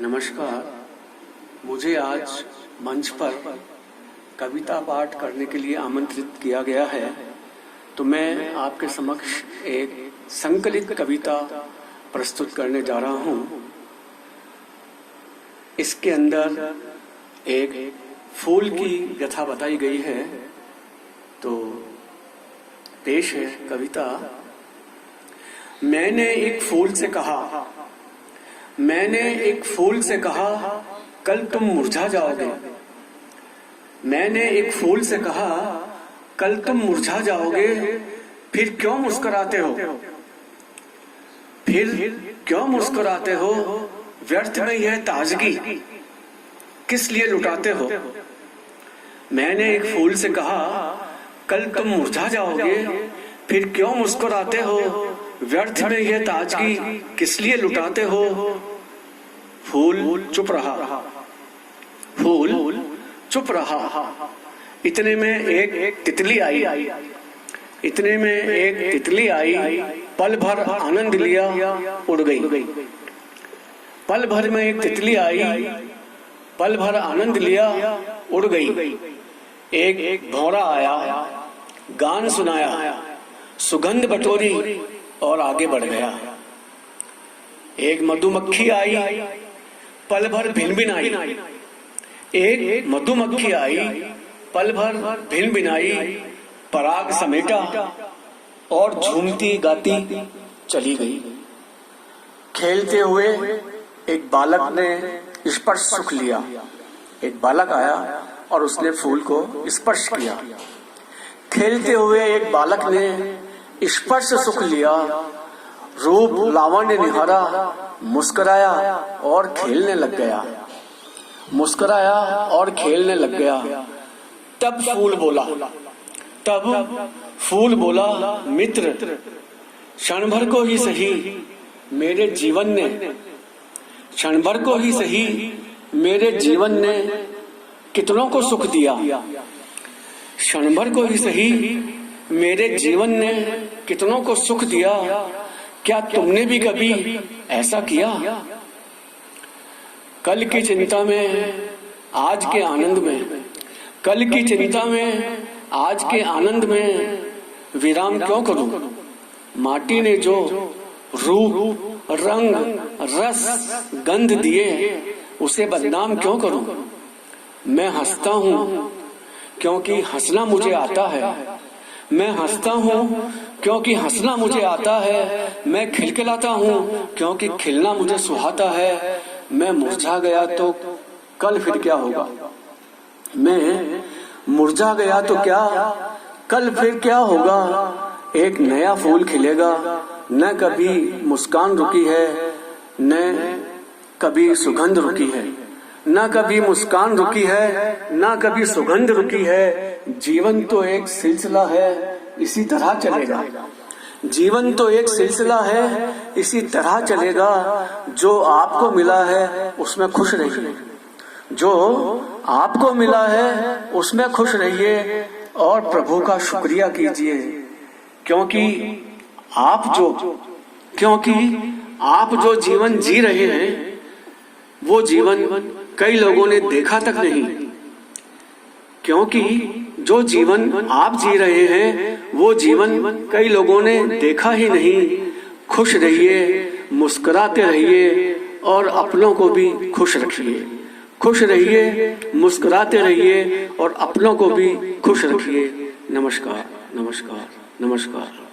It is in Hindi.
नमस्कार। मुझे आज मंच पर कविता पाठ करने के लिए आमंत्रित किया गया है, तो मैं आपके समक्ष एक संकलित कविता प्रस्तुत करने जा रहा हूँ। इसके अंदर एक फूल की व्यथा बताई गई है, तो पेश है कविता। मैंने एक फूल से कहा, मैंने एक फूल से कहा, कल तुम मुरझा जाओगे। मैंने एक फूल से कहा, कल तुम मुरझा जाओगे। फिर क्यों मुस्कुराते हो, फिर क्यों मुस्कुराते हो, व्यर्थ में यह ताजगी किस लिए लुटाते हो। मैंने एक फूल से कहा, कल तुम मुरझा जाओगे। फिर क्यों मुस्कुराते हो, व्यर्थ में यह ताजगी किस लिए लुटाते हो। फूल चुप रहा, फूल चुप रहा। इतने में एक तितली आई, इतने में एक तितली आई, पल भर आनंद लिया उड़ गई। पल भर में एक तितली आई, पल भर आनंद लिया उड़ गई। एक भौरा आया, गान सुनाया, सुगंध बटोरी और आगे बढ़ गया। एक मधुमक्खी आई, पल भर भिनभिनाई। एक मधुमक्खी आई, पल भर भिनभिनाई, पराग समेटा और झूमती गाती चली गई। खेलते हुए एक बालक ने स्पर्श सुख लिया। एक बालक आया और उसने फूल को स्पर्श किया। खेलते हुए एक बालक ने स्पर्श सुख लिया, रूप लावण्य निहारा, मुस्कुराया और खेलने लग गया। मुस्कुराया और खेलने लग गया। तब फूल बोला, तब फूल बोला, मित्र क्षण भर को ही सही मेरे जीवन ने, क्षण भर को ही सही मेरे जीवन ने कितनों को सुख दिया। क्षण भर को ही सही मेरे जीवन ने कितनों को सुख दिया। क्या तुमने भी कभी ऐसा किया। कल की चिंता में आज के आनंद में, कल की चिंता में आज के आनंद में विराम क्यों करूं। माटी ने जो रूप रंग रस गंध दिए, उसे बदनाम क्यों करूं। मैं हंसता हूं क्योंकि हंसना मुझे आता है। मैं हंसता हूँ क्योंकि हंसना मुझे आता है। मैं खिलखिलाता हूँ क्योंकि खिलना मुझे सुहाता है। मैं मुरझा गया तो कल फिर क्या होगा। मैं मुरझा गया तो क्या, कल फिर क्या होगा। एक नया फूल खिलेगा, न कभी मुस्कान रुकी है, न कभी सुगंध रुकी है। न कभी मुस्कान रुकी है, न कभी सुगंध रुकी है। जीवन तो एक सिलसिला है, इसी तरह चलेगा। जीवन तो एक सिलसिला है, इसी तरह चलेगा। जो आपको मिला है उसमें खुश रहिए, जो आपको मिला है उसमें खुश रहिए और प्रभु का शुक्रिया कीजिए। क्योंकि आप जो जीवन जी रहे हैं, वो जीवन कई लोगों ने देखा तक नहीं। क्योंकि जो जीवन आप जी रहे हैं, वो जीवन कई लोगों ने देखा ही नहीं। खुश रहिए, मुस्कुराते रहिए और अपनों को भी खुश रखिए। खुश रहिए, मुस्कुराते रहिए और अपनों को भी खुश रखिए। नमस्कार, नमस्कार, नमस्कार।